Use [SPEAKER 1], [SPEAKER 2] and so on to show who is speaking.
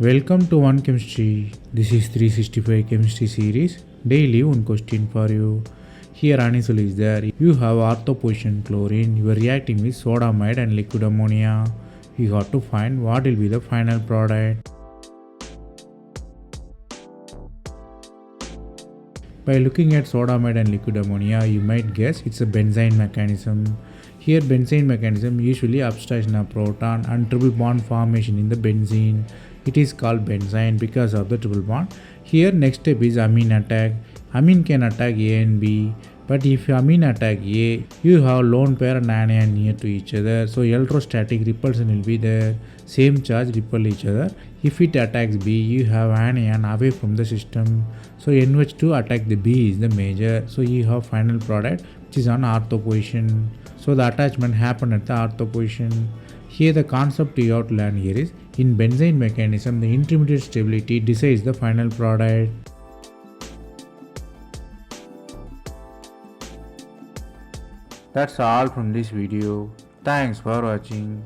[SPEAKER 1] Welcome to One Chemistry. This is 365 Chemistry series. Daily one question for you. Here answer is there. You have ortho position chlorine. You are reacting with sodamide and liquid ammonia. You have to find what will be the final product. By looking at sodamide and liquid ammonia, you might guess it's a Benzyne mechanism. Here Benzyne mechanism usually abstraction of proton and triple bond formation in the benzene. It is called Benzyne because of the triple bond. Here next step is amine attack. Amine can attack A and B, but if amine attack A, you have lone pair and anion near to each other, so electrostatic repulsion will be there. Same charge repel each other. If it attacks B, you have anion away from the system. So NH2 attack the B is the major. So you have final product which is on ortho position. So the attachment happen at the ortho position. Here the concept you have to learn here is in Benzyne mechanism the intermediate stability decides the final product. That's all from this video. Thanks for watching.